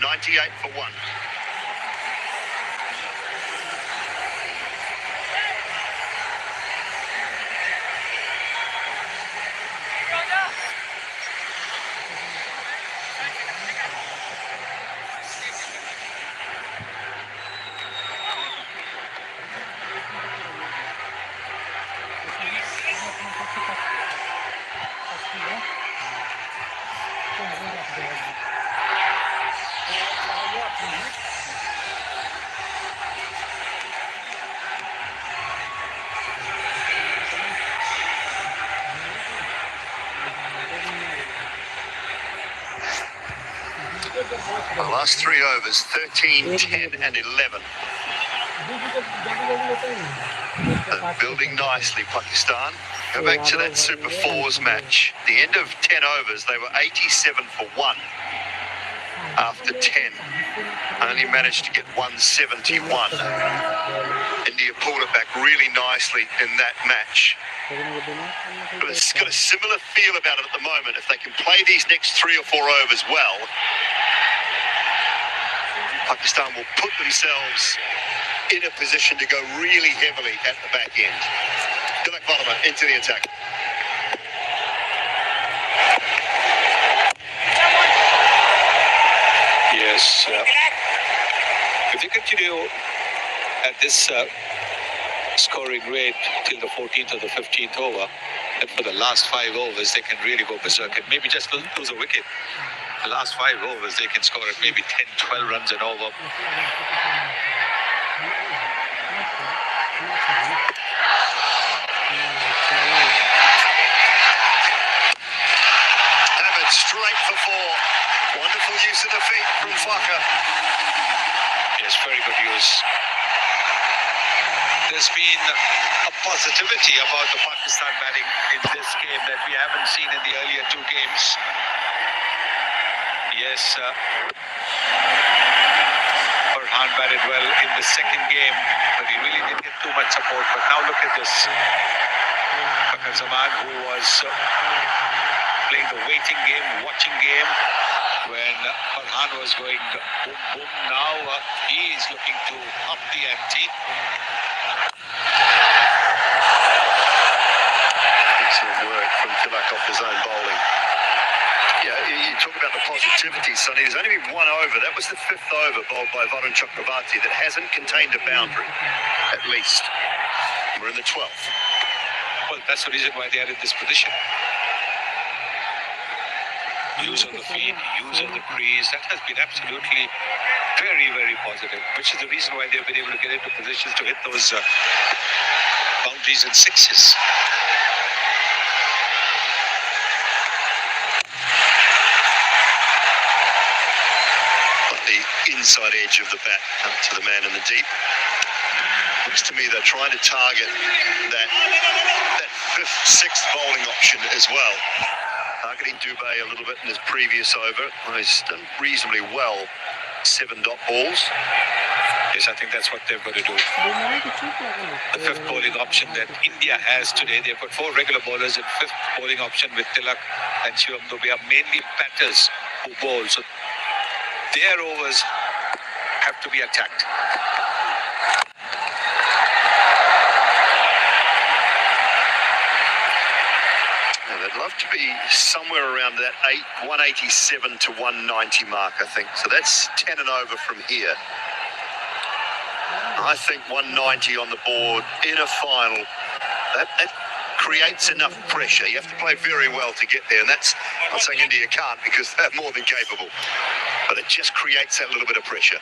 98 for 1. The last 3 overs, 13, 10 and 11. And building nicely, Pakistan. Go back to that Super Fours match. The end of 10 overs, they were 87 for 1 after 10. Only managed to get 171. India pulled it back really nicely in that match. But it's got a similar feel about it at the moment. If they can play these next 3 or 4 overs well, Pakistan will put themselves in a position to go really heavily at the back end. Tilak Varma into the attack. Yes. If they continue at this scoring rate till the 14th or the 15th over, and for the last 5 overs, they can really go berserk and maybe just lose a wicket. The last 5 overs, they can score at maybe 10, 12 runs and over. Hamid straight for 4. Wonderful use of the feet from Fajal. Yes, very good use. There's been a positivity about the Pakistan batting in this game that we haven't seen in the earlier 2 games. Yes, Farhan batted well in the second game, but he really didn't get too much support. But now look at this. Bakar Zaman, who was playing the waiting game, watching game, when Farhan was going boom, boom, now he is looking to up the ante. Excellent work from Tilak off his own bowling. Yeah, you talk about the positivity, Sonny. There's only been 1 over. That was the 5th over bowled by Varun Chakravarti that hasn't contained a boundary, at least. We're in the 12th. Well, that's the reason why they are in this position. Use of the feet, use of the crease, that has been absolutely very, very positive, which is the reason why they've been able to get into positions to hit those boundaries and sixes. The inside edge of the bat up to the man in the deep. Looks to me they're trying to target that 5th, 6th bowling option as well. Targeting Dubey a little bit in his previous over. He's done reasonably well. 7 dot balls. Yes, I think that's what they've got to do. The 5th bowling option that India has today, they've got 4 regular bowlers and 5th bowling option with Tilak and Shivam Dube are mainly batters who bowl. So their overs have to be attacked. And they'd love to be somewhere around that 187 to 190 mark, I think. So that's 10 and over from here. I think 190 on the board in a final, that creates enough pressure. You have to play very well to get there, and that's, I'm not saying India can't because they're more than capable, but it just creates that little bit of pressure.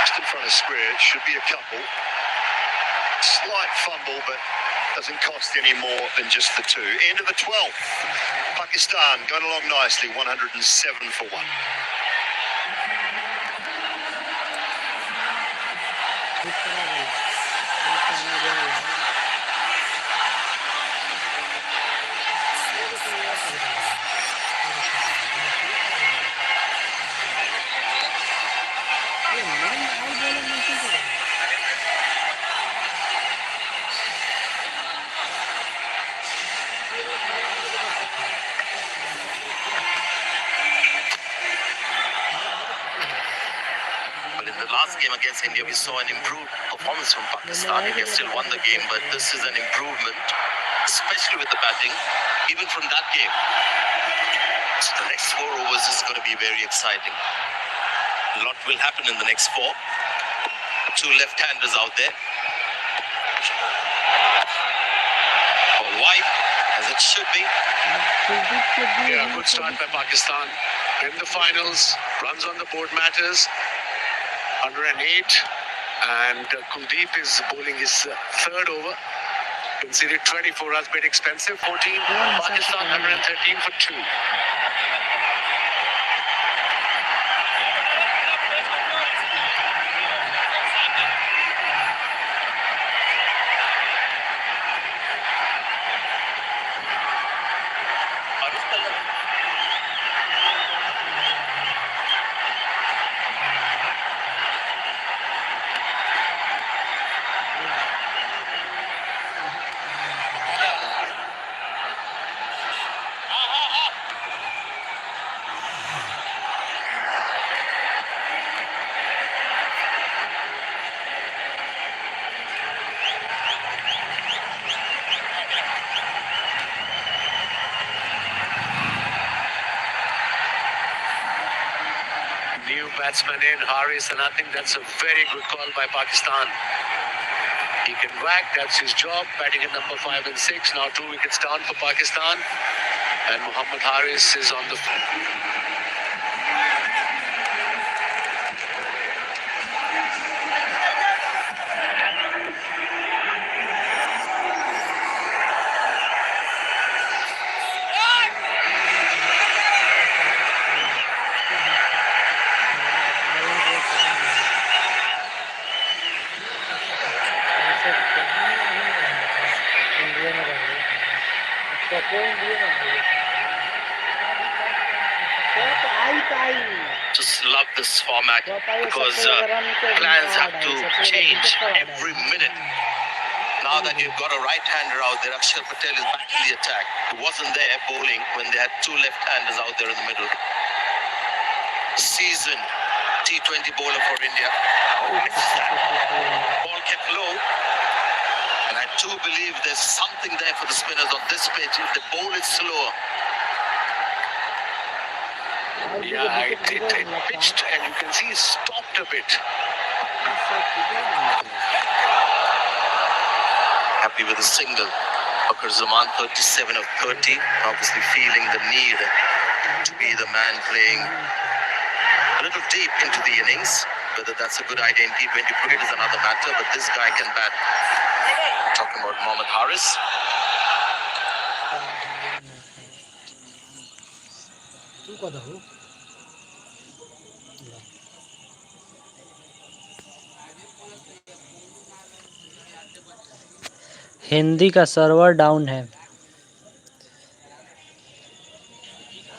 Just in front of square, it should be a couple. Slight fumble, but doesn't cost any more than just the 2. End of the 12th. Pakistan going along nicely, 107 for 1. last game against India, we saw an improved performance from Pakistan. India still won the game, but this is an improvement, especially with the batting, even from that game. So the next 4 overs is going to be very exciting. A lot will happen in the next 4. 2 left-handers out there. All wide, as it should be. Yeah, good start by Pakistan. In the finals, runs on the board matters. 108. And Kuldeep is bowling his third over. Conceded 24 runs, bit expensive. 14. Pakistan 113 for 2. New batsman in, Haris, and I think that's a very good call by Pakistan. He can whack, that's his job, batting at number 5 and 6. Now 2 wickets down for Pakistan. And Mohammad Haris is on the... Just love this format because plans have to change every minute. Now that you've got a right-hander out there, Akshar Patel is back in the attack. He wasn't there bowling when they had 2 left-handers out there in the middle. Seasoned T20 bowler for India. Misses that. Ball kept low. And I do believe there's something there for the spinners on this pitch. If the ball is slower. Yeah, it pitched and you can see it stopped a bit. Happy with a single. Bakr Zaman 37 of 30. Obviously feeling the need to be the man playing a little deep into the innings. Whether that's a good idea in T20 cricket is another matter, but this guy can bat. Talking about Mohammad Haris. Hindi का server down है।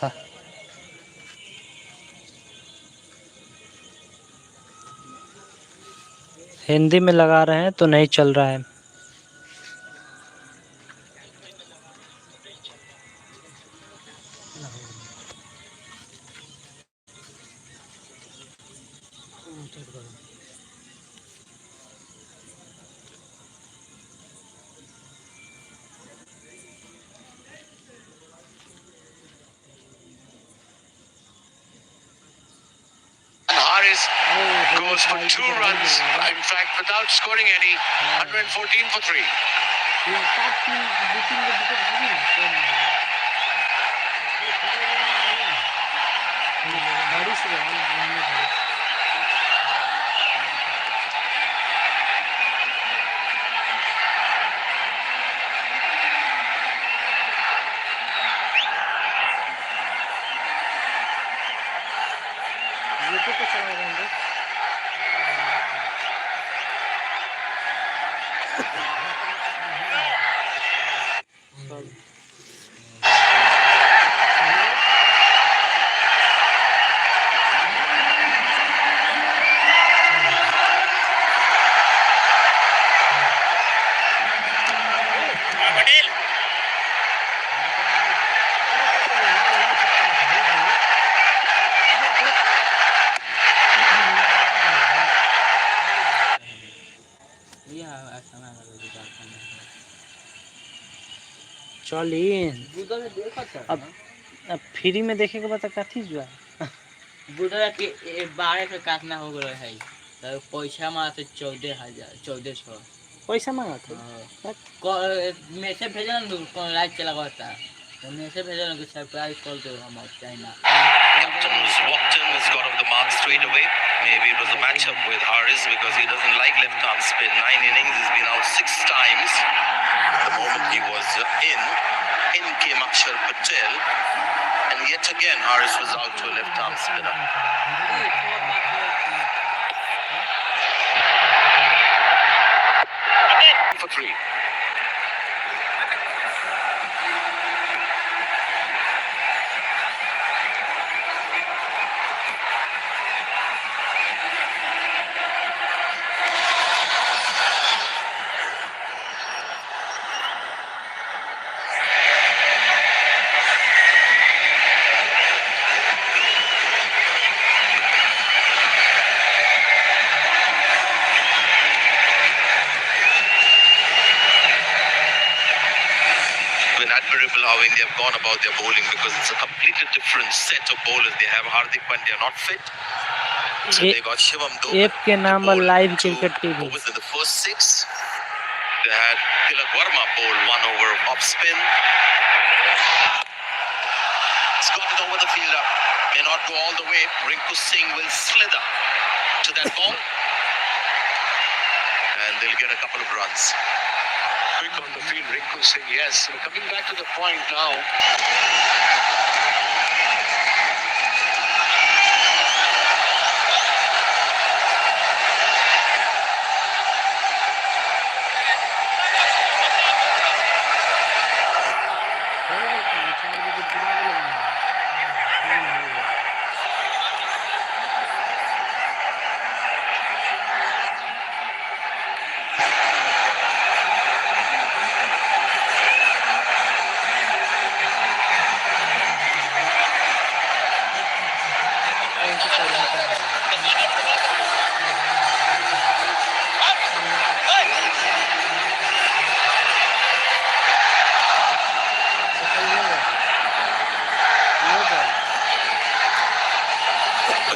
हाँ। हिंदी में लगा रहे हैं तो नहीं चल रहा है। Haris goes for 2 runs. In fact, without scoring any, 114 for 3. चली बुधवा में देखा था अब फ्री में देखे के बता कथी जुआ बुधवा के 12 पे काटना हो गया है तो पैसा मार से 14,000 1400 पैसा मांगा था मैसेज भेजा ना कौन लाइव चला गया था तो मैसेज भेजा ना कि सरप्राइज कॉल दो हम China Captain was walked in, has got off the mark straight away. Maybe it was a matchup with Haris because he doesn't like left arm spin. 9 innings, he's been out 6 times. The moment he was in came Akshar Patel. And yet again, Haris was out to a left arm spinner. For 3. Admirable how India have gone about their bowling because it's a completely different set of bowlers. They have Hardik Pandya not fit. So they got Shivam Dubey. App के नाम पर live cricket TV overs in the first 6. They had Tilak Verma bowl 1 over off spin. It's got it over the fielder. May not go all the way. Rinku Singh will slither to that ball. And they'll get a couple of runs. Quick on the field, Rinku Singh, yes. We're coming back to the point now.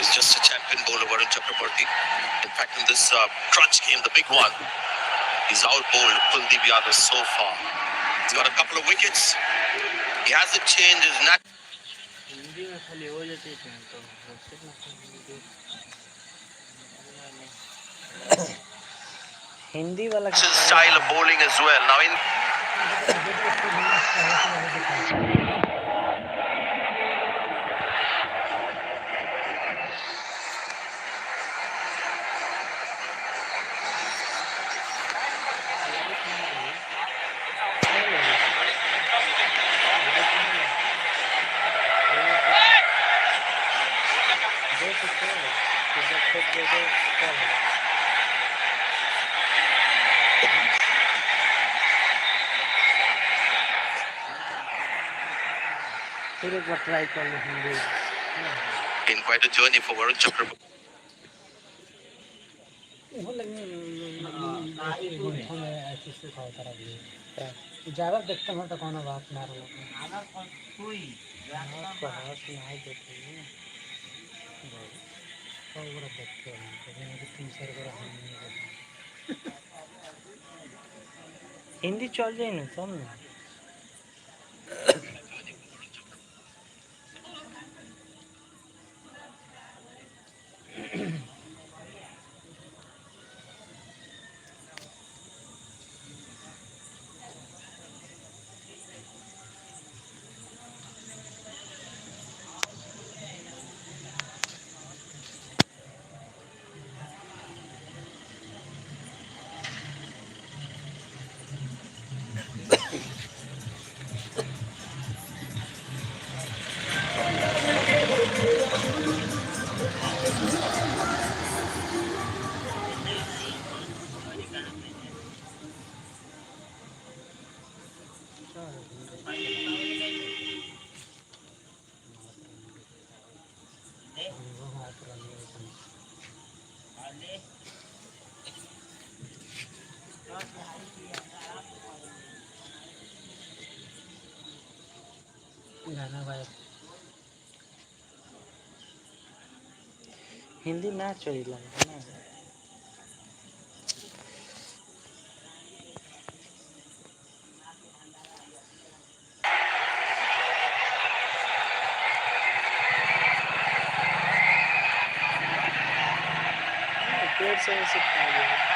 He's just a champion bowler, Varun Chakraborty. In fact, in this crunch game, the big one, he's out-bowled Kuldeep Yadav so far. He's got a couple of wickets. He hasn't changed his Hindi में खाली हो जाते हैं तो हिंदी वाला natural style of bowling as well. Now in फिर एक बार try कर लो Hindi in quite a journey for Varun Chakraborty. ज्यादा देखते हैं तो कौन बात ना रहा हिंदी चल जाए ना सब ना गाना भाई हिंदी ना चली लगता ना पेड़ से ऐसे खा गया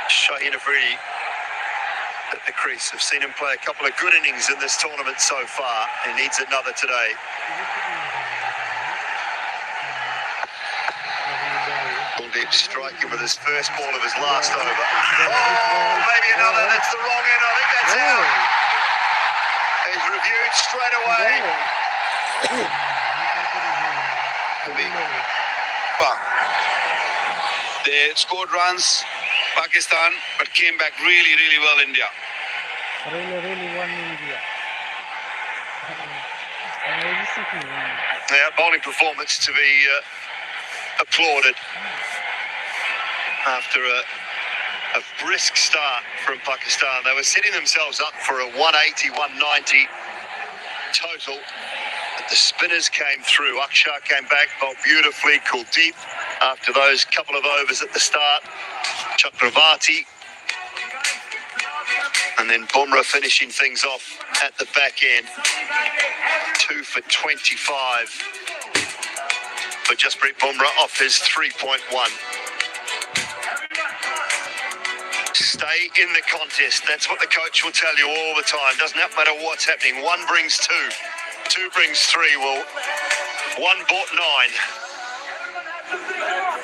Shaheen Afridi at the crease. I've seen him play a couple of good innings in this tournament so far. He needs another today. Kuldeep striking with his first ball of his last over. Oh, maybe another. That's the wrong end. I think that's out. He's reviewed straight away. They scored runs, Pakistan, but came back really, really well, India. really won India Yeah, bowling performance to be applauded after a brisk start from Pakistan. They were setting themselves up for a 180, 190 total. But the spinners came through. Akshar came back, bowled beautifully. Kuldeep, after those couple of overs at the start. Chakravarti. And then Bumrah finishing things off at the back end. 2 for 25 for Jasprit Bumrah off his 3.1. Stay in the contest. That's what the coach will tell you all the time. Doesn't matter what's happening. One brings two. Two brings three. Well, one bought nine.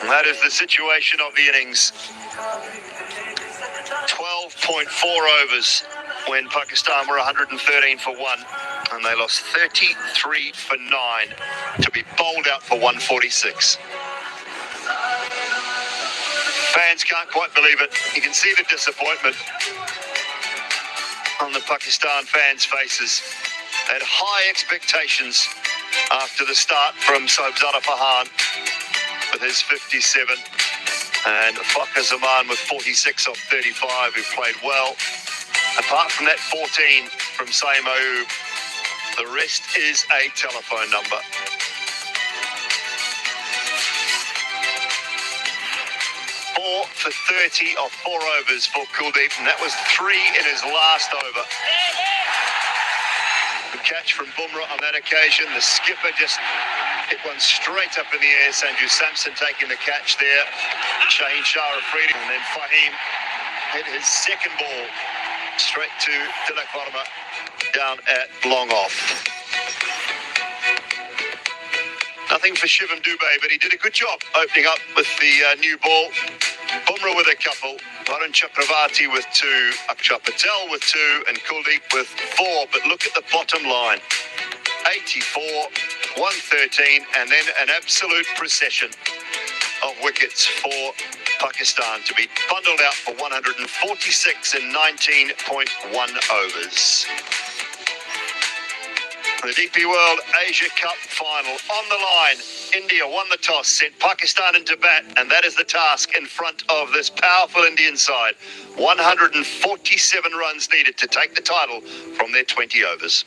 And that is the situation of the innings. 12.4 overs when Pakistan were 113 for 1. And they lost 33 for 9 to be bowled out for 146. Fans can't quite believe it. You can see the disappointment on the Pakistan fans' faces. They had high expectations after the start from Sobzada Fahan with his 57 and Fakhar Zaman with 46 off 35, who played well. Apart from that 14 from Saeem Ayub, the rest is a telephone number. 4 for 30 off 4 overs for Kuldeep, and that was 3 in his last over. The catch from Bumrah on that occasion. The skipper just hit one straight up in the air. Sanju Samson taking the catch there. Shaheen Afridi, and then Fahim hit his second ball straight to Tilak Varma down at long off. Nothing for Shivam Dubey, but he did a good job opening up with the new ball. Bumrah with a couple, Varun Chakravarti with 2, Akshar Patel with 2, and Kuldeep with 4. But look at the bottom line. 84, 113, and then an absolute procession of wickets for Pakistan to be bundled out for 146 in 19.1 overs. The DP World Asia Cup final on the line. India won the toss, sent Pakistan into bat, and that is the task in front of this powerful Indian side. 147 runs needed to take the title from their 20 overs.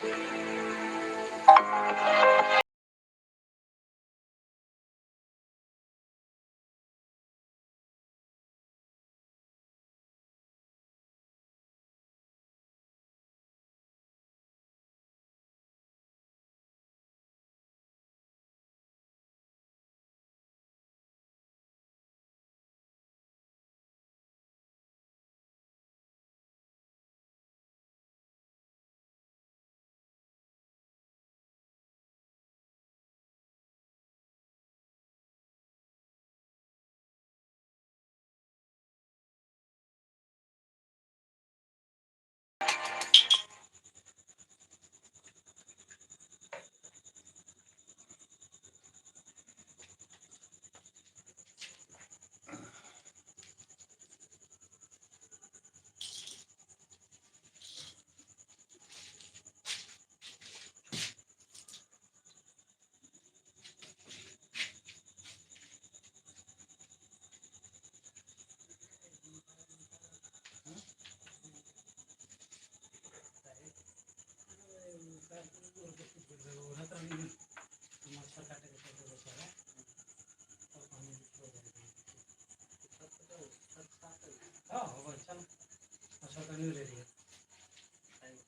नहीं ले लिया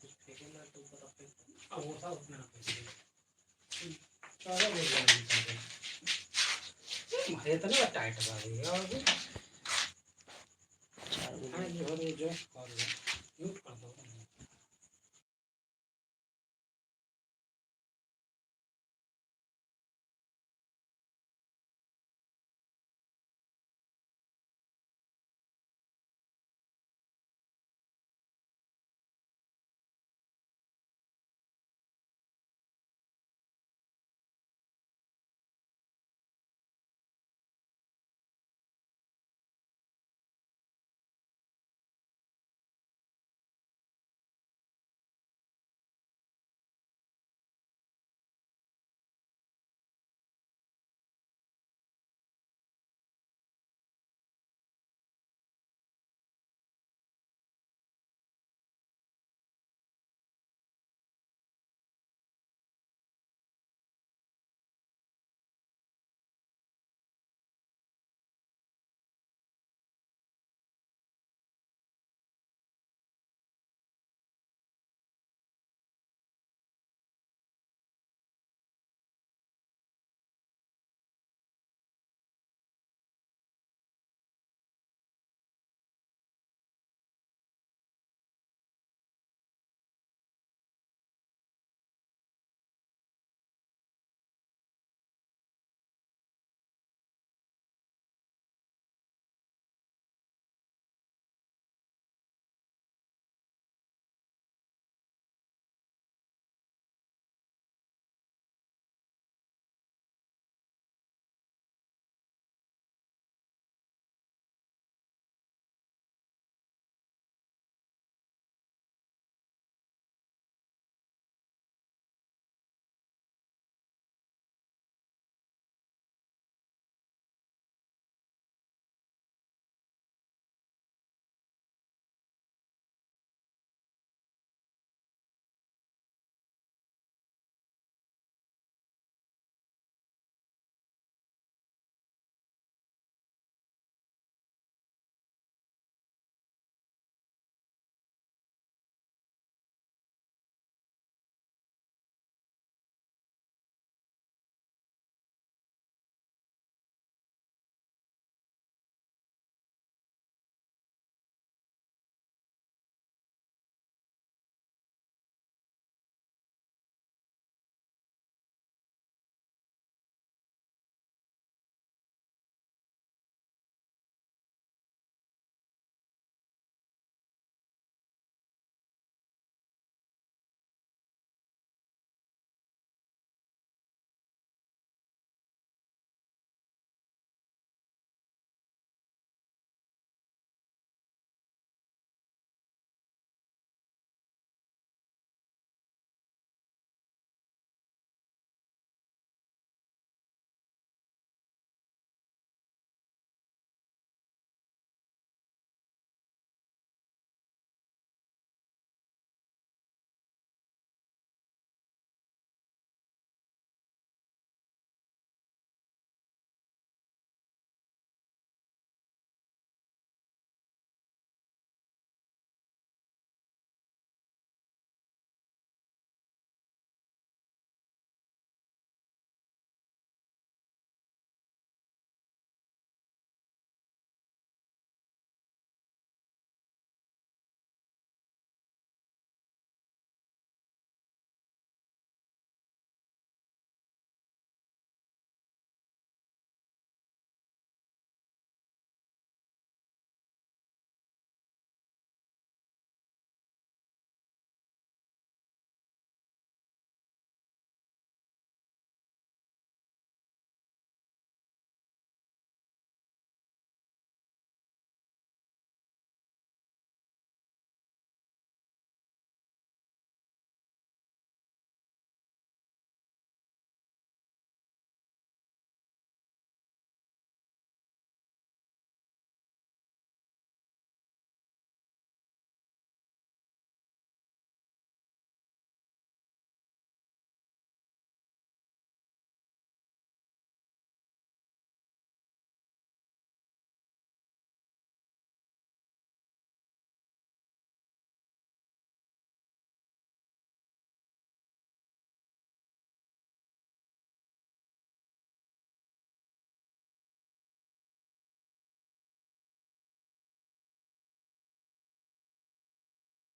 कुछ फेंकेगा तो ऊपर फेंक अब वो था उतना फेंक सारा ले लिया ये तो नहीं टाइट बात है और भी चार गो हाँ ये हो रही जो और